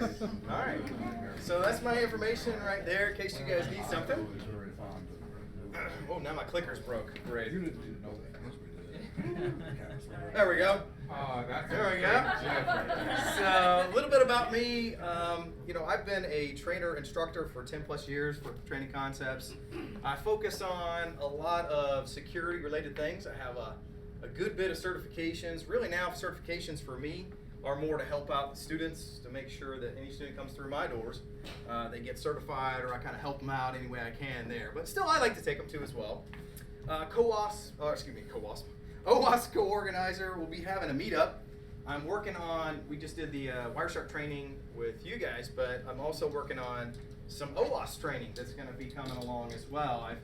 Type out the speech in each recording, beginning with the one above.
guys? All right. So that's my information right there in case you guys need something. Oh, now my clicker's broke. Great. There we go. There we go. So a little bit about me. I've been a trainer instructor for 10 plus years for training concepts. I focus on a lot of security related things. I have a good bit of certifications. Really now certifications for me are more to help out the students to make sure that any student comes through my doors, they get certified, or I kind of help them out any way I can there. But still, I like to take them too as well. OWASP co-organizer will be having a meetup. I'm working on, we just did the Wireshark training with you guys, but I'm also working on some OWASP training that's going to be coming along as well. I've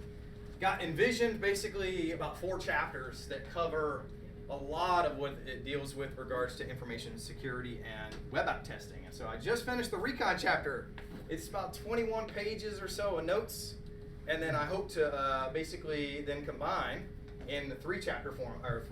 got envisioned basically about 4 chapters that cover a lot of what it deals with regards to information security and web app testing. And so I just finished the recon chapter. It's about 21 pages or so of notes, and then I hope to basically then combine in the 3-chapter form, or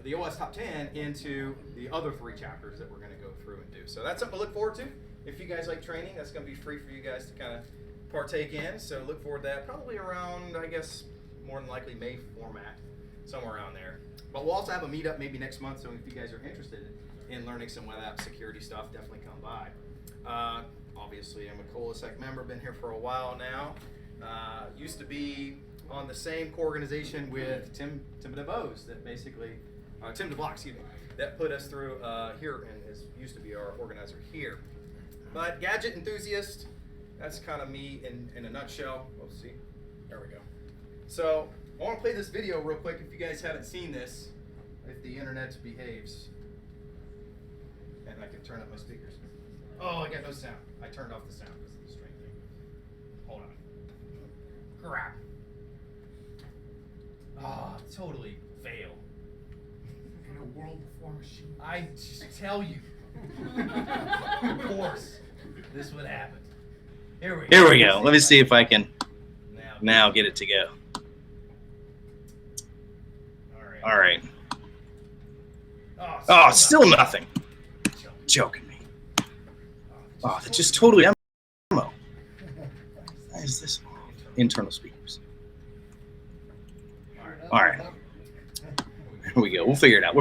the OS Top 10 into the other 3 chapters that we're going to go through and do. So that's something to look forward to. If you guys like training, that's going to be free for you guys to kind of partake in. So look forward to that. Probably around, I guess, more than likely May format, somewhere around there. But we'll also have a meetup maybe next month. So if you guys are interested in learning some web app security stuff, definitely come by. Obviously, I'm a ColaSec member. Been here for a while now. Used to be on the same co-organization with Tim DeVos, that basically, Tim DeBlock, excuse me, that put us through here and used to be our organizer here. But gadget enthusiast, that's kind of me in a nutshell. Let's see, there we go. So I want to play this video real quick if you guys haven't seen this, if the internet behaves. And I can turn up my speakers. Oh, I got no sound. I turned off the sound. This is the strange thing. Hold on. Crap. Oh, totally fail. In a world before machine. I just tell you. Of course, this would happen. Here we go. Let me see if I can now get it to go. All right. Oh, still nothing. Joking me. Oh, that's just totally demo. Why is this? Internal speakers. All right. Here we go. We'll figure it out.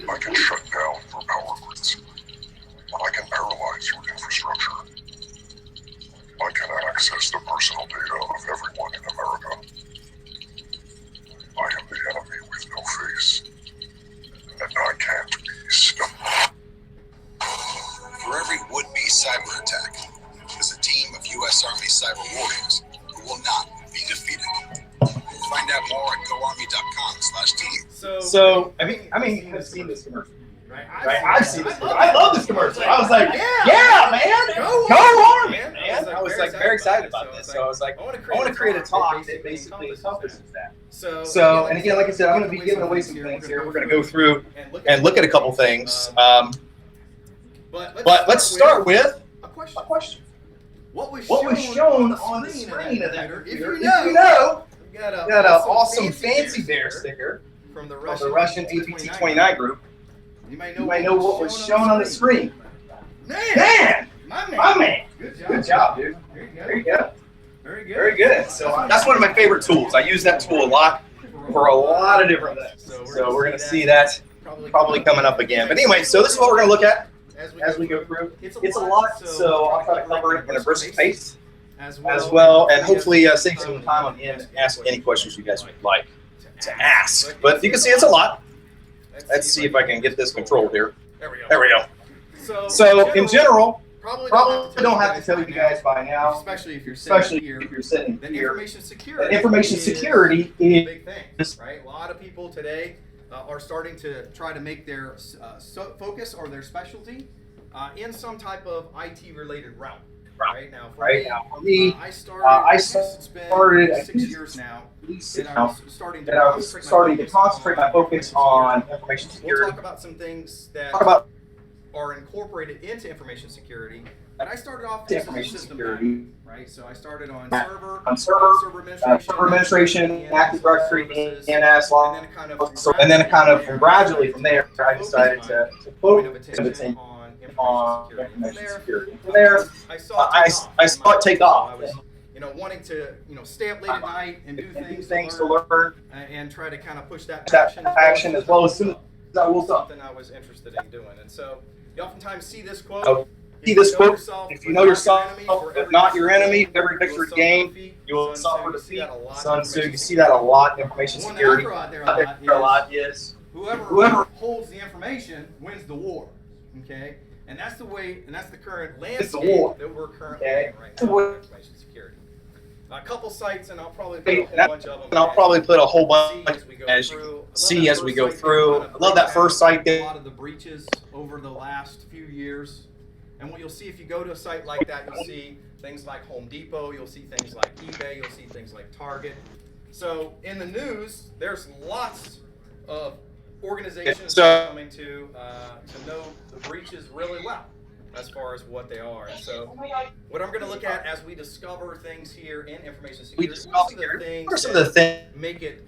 I can shut down your power grids. I can paralyze your infrastructure. I can access the personal data of everyone in America. I am the enemy with no face, and I can't be stopped. For every would-be cyber attack, is a team of U.S. Army cyber warriors who will not be defeated. Find out more at goarmy.com/team. So I mean, I've seen this commercial. Right? I've seen this. I love this commercial. I was like, yeah, man, go Army, man. I was like very excited about this. So I was like, I want to create a talk that basically encompasses that. So, and again, like I said, I'm going to be giving away some things here. We're going to go through and look at a couple things. But let's start with a question. What was shown on the screen of that computer? If you know, we got an awesome fancy bear sticker from the Russian APT-29 group. You might know what was shown on the screen. Man! My man! Good job, dude. There you go. Very good. So that's one of my favorite tools. I use that tool a lot for a lot of different things. So we're going to see that probably coming up again. But anyway, so this is what we're going to look at as we go through. It's a lot, so I'll try to cover it in a brisk pace as well, and hopefully save some time on the end and ask any questions you guys would like to ask. But you can see it's a lot. Let's see if I can get this controlled here. There we go. So in general, probably don't have to tell you guys by now, especially if you're sitting here, that information security is a big thing, right? A lot of people today are starting to try to make their focus or their specialty in some type of IT-related realm. Right now, for me, I started. It's been 6 years now. I was starting to concentrate my focus on information security. We'll talk about some things that are incorporated into information security. And I started off as a system admin, right? So I started on server administration, Active Directory, DNS, and then kind of gradually from there, I decided to focus on information security. From there, I saw it take off. I was, wanting to, stay up late at night and do things to learn and try to kind of push that action as well as soon as I woke up. Something I was interested in doing. And so you oftentimes see this quote. If you know yourself, if not your enemy, every victory gained, you will suffer defeat. Sun Tzu, you see that a lot in information security. A lot is whoever holds the information wins the war. Okay? And that's the way, and that's the current landscape that we're currently in right now in information security. A couple sites, and I'll probably put a whole bunch of them. And I'll probably put a whole bunch as you see as we go through. I love that first site. A lot of the breaches over the last few years. And what you'll see if you go to a site like that, you'll see things like Home Depot, you'll see things like eBay, you'll see things like Target. So in the news, there's lots of organizations that are coming to know the breaches really well as far as what they are. And so what I'm going to look at as we discover things here in information security, what are some of the things that make it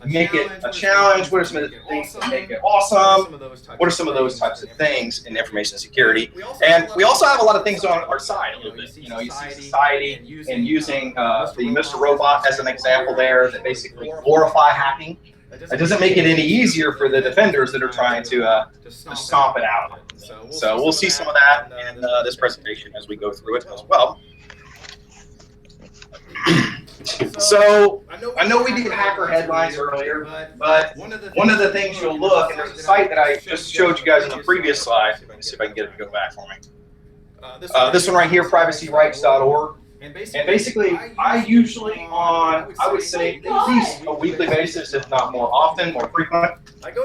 a challenge? What are some of the things that make it awesome? What are some of those types of things in information security? And we also have a lot of things on our side a little bit. You see society and using the Mr. Robot as an example there that basically glorify hacking. It doesn't make it any easier for the defenders that are trying to stomp it out. So we'll see some of that in this presentation as we go through it as well. So I know we did hacker headlines earlier, but one of the things you'll look, and there's a site that I just showed you guys in the previous slide. Let me see if I can get it to go back for me. This one right here, privacyrights.org. And basically, I usually on, I would say, at least a weekly basis, if not more often, more frequent,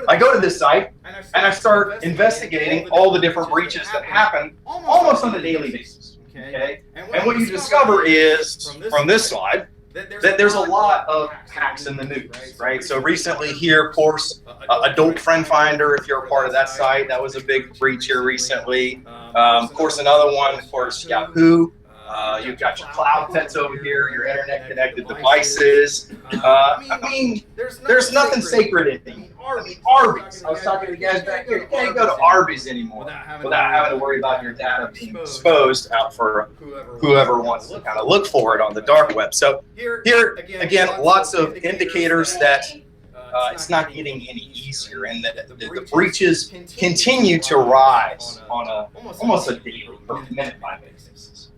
I go to this site and I start investigating all the different breaches that happen almost on a daily basis. Okay? And what you discover is, from this slide, that there's a lot of hacks in the news, right? So recently here, of course, Adult Friend Finder, if you're a part of that site, that was a big breach here recently. Of course, another one, of course, Yahoo. You've got your cloud pets over here, your internet-connected devices. I mean, there's nothing sacred in Arby's. I was talking to the guys back here. You can't go to Arby's anymore without having to worry about your data being exposed out for whoever wants to kind of look for it on the dark web. So here, again, lots of indicators that it's not getting any easier, and that the breaches continue to rise on almost a daily or minute-by-minute basis.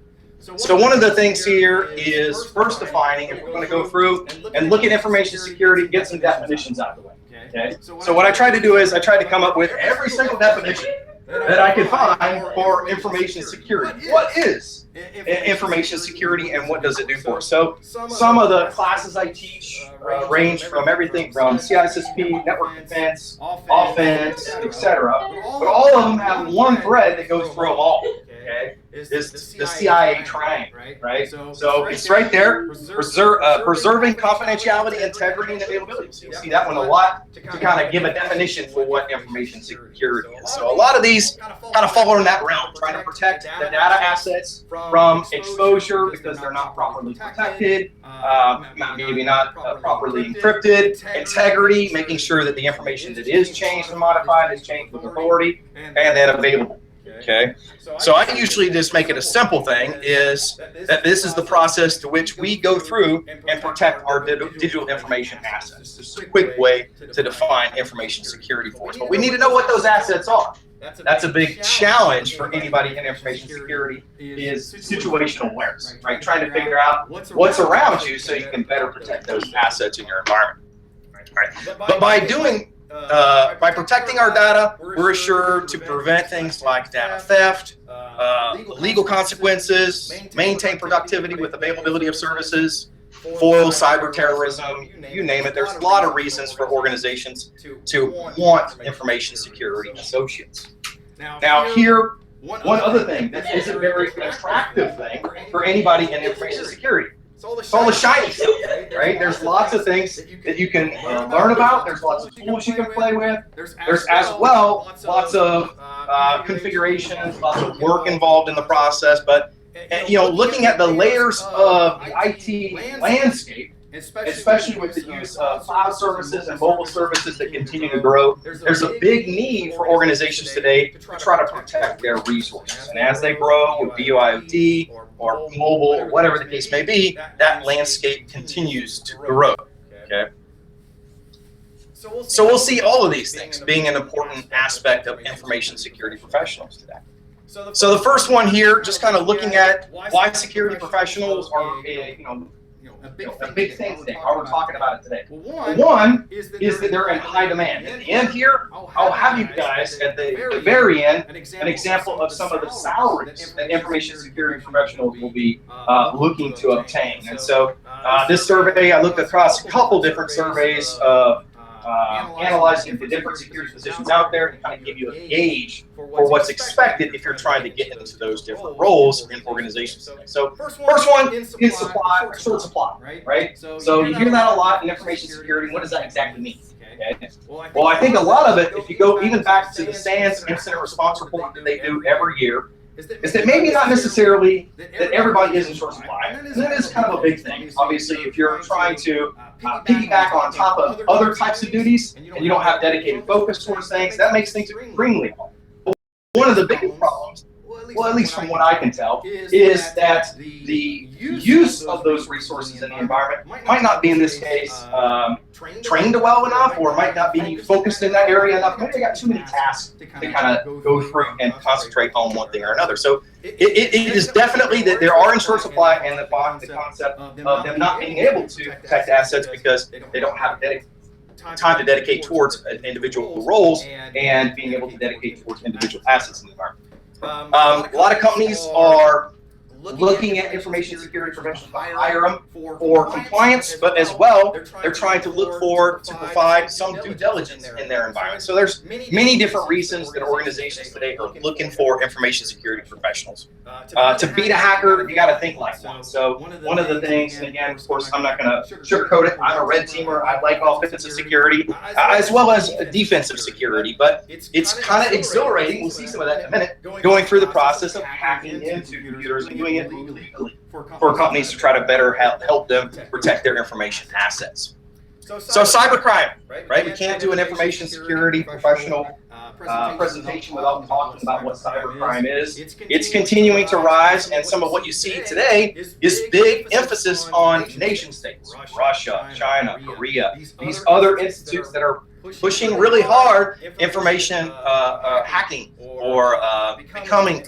So one of the things here is first defining, if we're going to go through and look at information security, get some definitions out of the way. Okay? So what I tried to do is I tried to come up with every single definition that I could find for information security. What is information security and what does it do for us? So some of the classes I teach range from everything from CISSP, network defense, offense, etc. But all of them have one thread that goes through them all. Okay, is the CIA triangle, right? So it's right there, preserving confidentiality, integrity, and availability. So you'll see that one a lot to kind of give a definition for what information security is. So a lot of these kind of fall in that realm, trying to protect the data assets from exposure because they're not properly protected, maybe not properly encrypted, integrity, making sure that the information that is changed and modified is changed with authority, and then available. Okay, so I usually just make it a simple thing, is that this is the process to which we go through and protect our digital information assets. This is a quick way to define information security for us. But we need to know what those assets are. That's a big challenge for anybody in information security, is situational awareness, right? Trying to figure out what's around you so you can better protect those assets in your environment. Right? But by protecting our data, we're assured to prevent things like data theft, legal consequences, maintain productivity with availability of services, foil cyber terrorism, you name it. There's a lot of reasons for organizations to want information security associates. Now here, one other thing that is a very attractive thing for anybody in information security. It's all the shiny stuff, right? There's lots of things that you can learn about. There's lots of tools you can play with. There's as well lots of configurations, lots of work involved in the process, but looking at the layers of the IT landscape, especially with the use of cloud services and mobile services that continue to grow, there's a big need for organizations today to try to protect their resources. And as they grow with BYOD or mobile or whatever the case may be, that landscape continues to grow. Okay. So we'll see all of these things being an important aspect of information security professionals today. So the first one here, just kind of looking at why security professionals are a big thing today, how we're talking about it today. One is that they're in high demand. At the end here, I'll have you guys at the very end an example of some of the salaries that information security professionals will be looking to obtain. And so this survey, I looked across a couple different surveys of analyzing the different security positions out there and kind of give you a gauge for what's expected if you're trying to get into those different roles in organizations. So first one is supply, short supply, right? So you hear that a lot in information security. What does that exactly mean? Okay. Well, I think a lot of it, if you go even back to the SANS incident response report that they do every year, is that maybe not necessarily that everybody is in short supply. And that is kind of a big thing. Obviously, if you're trying to piggyback on top of other types of duties and you don't have dedicated focus towards things, that makes things extremely hard. One of the biggest problems, well, at least from what I can tell, is that the use of those resources in the environment might not be, in this case, trained well enough, or might not be focused in that area enough. Maybe they got too many tasks to kind of go through and concentrate on one thing or another. So it is definitely that there are in short supply, and the concept of them not being able to protect assets because they don't have time to dedicate towards individual roles and being able to dedicate towards individual assets in the environment. A lot of companies are looking at information security professionals to hire them for compliance, but as well, they're trying to look to provide some due diligence in their environment. So there's many different reasons that organizations today are looking for information security professionals. To beat a hacker, you got to think like one. So one of the things, and again, of course, I'm not going to sugarcoat it. I'm a red teamer. I like offensive security as well as defensive security, but it's kind of exhilarating. We'll see some of that in a minute. Going through the process of hacking into computers and doing it legally for companies to try to better help them protect their information assets. So cybercrime, right? We can't do an information security professional presentation without talking about what cybercrime is. It's continuing to rise, and some of what you see today is big emphasis on nation states, Russia, China, Korea, these other institutes that are pushing really hard information hacking or becoming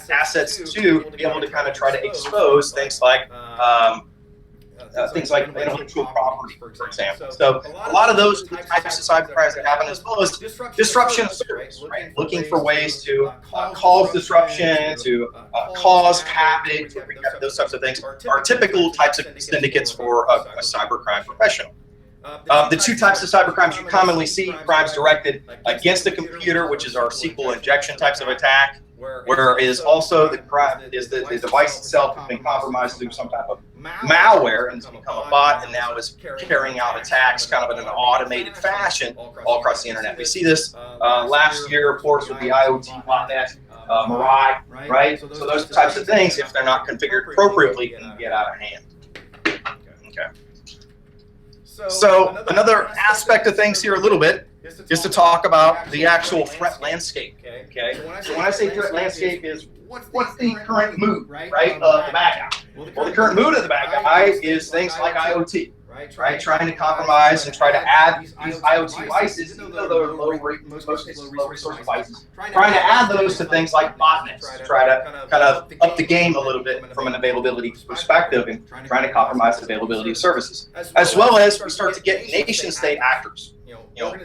assets to be able to kind of try to expose things like intellectual property, for example. So a lot of those types of cybercrimes that happen, as well as disruption of service, right? Looking for ways to cause disruption, to cause havoc, those types of things are typical types of syndicates for a cybercrime professional. The two types of cybercrimes you commonly see: crimes directed against the computer, which is our SQL injection types of attack, where is also the device itself has been compromised through some type of malware and has become a bot, and now is carrying out attacks kind of in an automated fashion all across the internet. We see this last year, of course, with the IoT botnet, Mirai, right? So those types of things, if they're not configured appropriately, can get out of hand. Okay. So another aspect of things here a little bit is to talk about the actual threat landscape. Okay. So when I say threat landscape is what's the current mood, right, of the bad guy? Well, the current mood of the bad guy is things like IoT, right? Trying to compromise and try to add these IoT devices, even though they're low resource devices, trying to add those to things like botnets to try to kind of up the game a little bit from an availability perspective and trying to compromise availability of services. As well as we start to get nation state actors.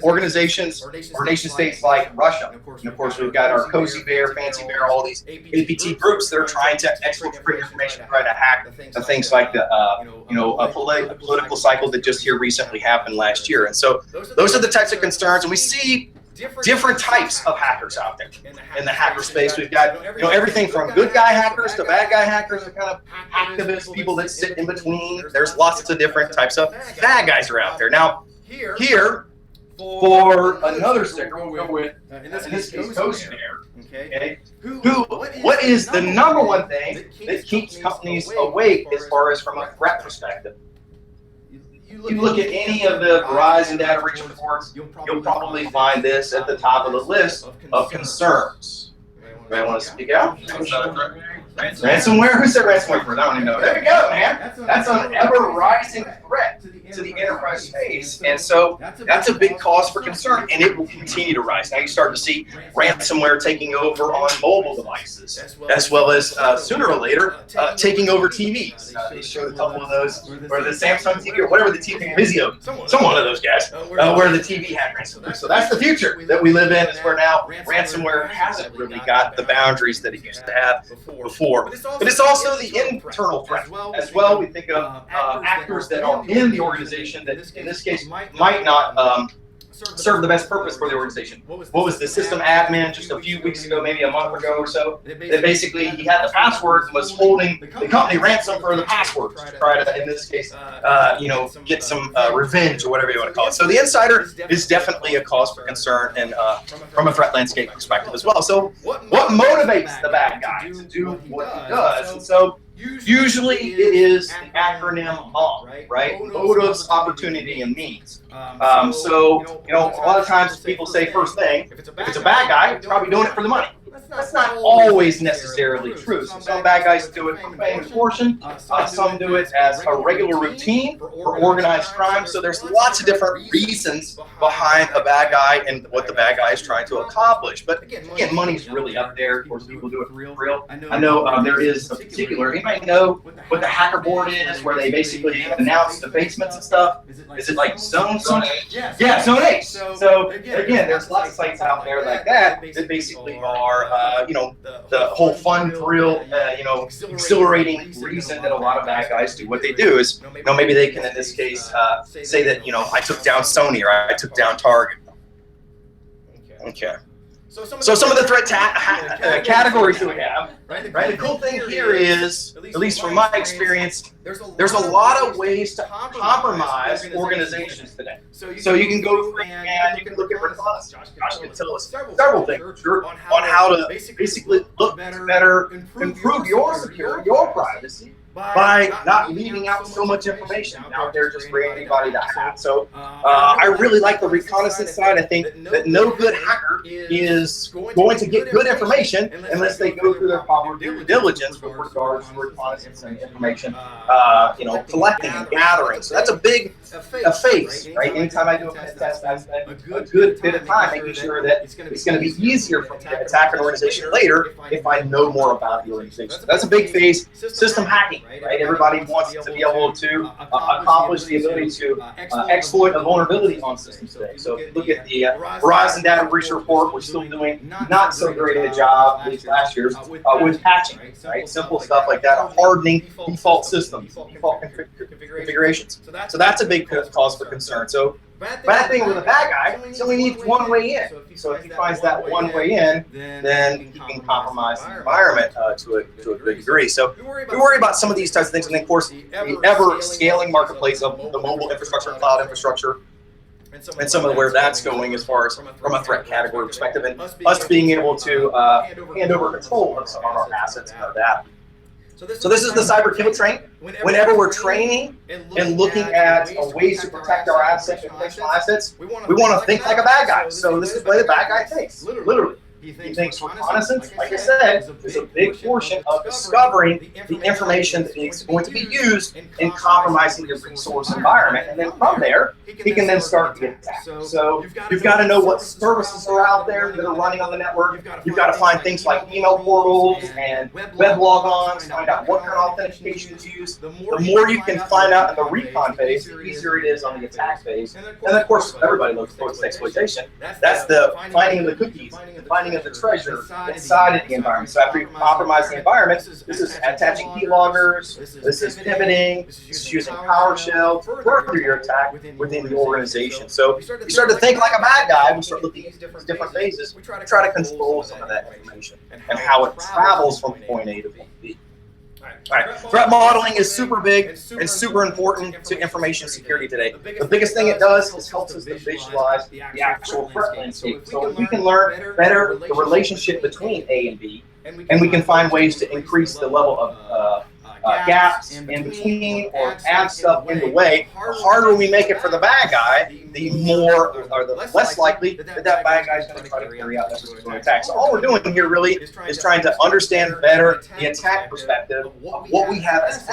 Organizations or nation states like Russia. And of course, we've got our Cozy Bear, Fancy Bear, all these APT groups that are trying to exfiltrate information and try to hack things like the a political cycle that just here recently happened last year. And so those are the types of concerns, and we see different types of hackers out there in the hacker space. We've got everything from good guy hackers to bad guy hackers, to kind of activists, people that sit in between. There's lots of different types of bad guys are out there. Now, here, For another sticker, we'll go with, in this case, Ghost Bear. Okay. What is the number one thing that keeps companies awake as far as from a threat perspective? You look at any of the Verizon data breach reports, you'll probably find this at the top of the list of concerns. Anybody want to speak out? Ransomware? Who said ransomware first? I don't even know. There you go, man. That's an ever-rising threat to the enterprise space. And so that's a big cause for concern, and it will continue to rise. Now you start to see ransomware taking over on mobile devices, as well as sooner or later taking over TVs. They showed a couple of those, or the Samsung TV, or whatever the TV, Vizio, some one of those guys, where the TV had ransomware. So that's the future that we live in, is where now ransomware hasn't really got the boundaries that it used to have before. But it's also the internal threat as well. We think of actors that are in the organization that, in this case, might not serve the best purpose for the organization. What was the system admin just a few weeks ago, maybe a month ago or so, that basically he had the password and was holding the company ransom for the password to try to, in this case, get some revenge or whatever you want to call it. So the insider is definitely a cause for concern, and from a threat landscape perspective as well. So what motivates the bad guy to do what he does? And so usually it is the acronym MOM, right? Motives, opportunity, and means. So a lot of times people say first thing, if it's a bad guy, he's probably doing it for the money. That's not always necessarily true. So some bad guys do it for fame and fortune. Some do it as a regular routine for organized crime. So there's lots of different reasons behind a bad guy and what the bad guy is trying to accomplish. But again, money's really up there. Of course, people do it for real. I know there is a particular, anybody know what the hacker board is, where they basically announce the basements and stuff? Is it like Zone 8? Yeah, Zone 8. So again, there's lots of sites out there like that basically are the whole fun, thrill, exhilarating reason that a lot of bad guys do what they do is, maybe they can, in this case, say that, I took down Sony or I took down Target. Okay. So some of the threat categories that we have, right? The cool thing here is, at least from my experience, there's a lot of ways to compromise organizations today. So you can go and you can look at reconnaissance. Josh can tell us several things on how to basically look better, improve your security, your privacy, by not leaving out so much information out there just for anybody to have. So I really like the reconnaissance side. I think that no good hacker is going to get good information unless they go through their proper due diligence with regards to reconnaissance and information, collecting and gathering. So that's a big phase, right? Anytime I do a pen test, I spend a good bit of time making sure that it's going to be easier for me to attack an organization later if I know more about the organization. So that's a big phase. System hacking. Right? Everybody wants to be able to accomplish the ability to exploit a vulnerability on systems today. So if you look at the Verizon data breach report, we're still doing not so great a job, at least last year, with patching, right? Simple stuff like that, hardening default systems, default configurations. So that's a big cause for concern. So bad thing with a bad guy, he only needs one way in. So if he finds that one way in, then he can compromise the environment to a big degree. So we worry about some of these types of things, and then of course the ever scaling marketplace of the mobile infrastructure, cloud infrastructure, and some of where that's going as far as from a threat category perspective, and us being able to hand over control of some of our assets and our data. So this is the cyber kill train. Whenever we're training and looking at ways to protect our assets and personal assets, we want to think like a bad guy. So this is the way the bad guy thinks, literally. He thinks reconnaissance, like I said, is a big portion of discovering the information that is going to be used in compromising your resource environment. And then from there, he can then start to get attacked. So you've got to know what services are out there that are running on the network. You've got to find things like email portals and web logons, find out what kind of authentication is used. The more you can find out in the recon phase, the easier it is on the attack phase. And then, of course, everybody looks towards exploitation. That's the finding of the cookies, the finding of the treasure inside of the environment. So after you compromise the environment, this is attaching keyloggers, this is pivoting, this is using PowerShell to further your attack within the organization. So you start to think like a bad guy. We start looking at these different phases. We try to control some of that information and how it travels from point A to point B. All right, threat modeling is super big and super important to information security today. The biggest thing it does is helps us to visualize the actual threat landscape. So we can learn better the relationship between A and B, and we can find ways to increase the level of gaps in between or add stuff in the way. The harder we make it for the bad guy, the more or the less likely that bad guy is going to try to carry out that particular attack. So all we're doing here really is trying to understand better the attack perspective of what we have as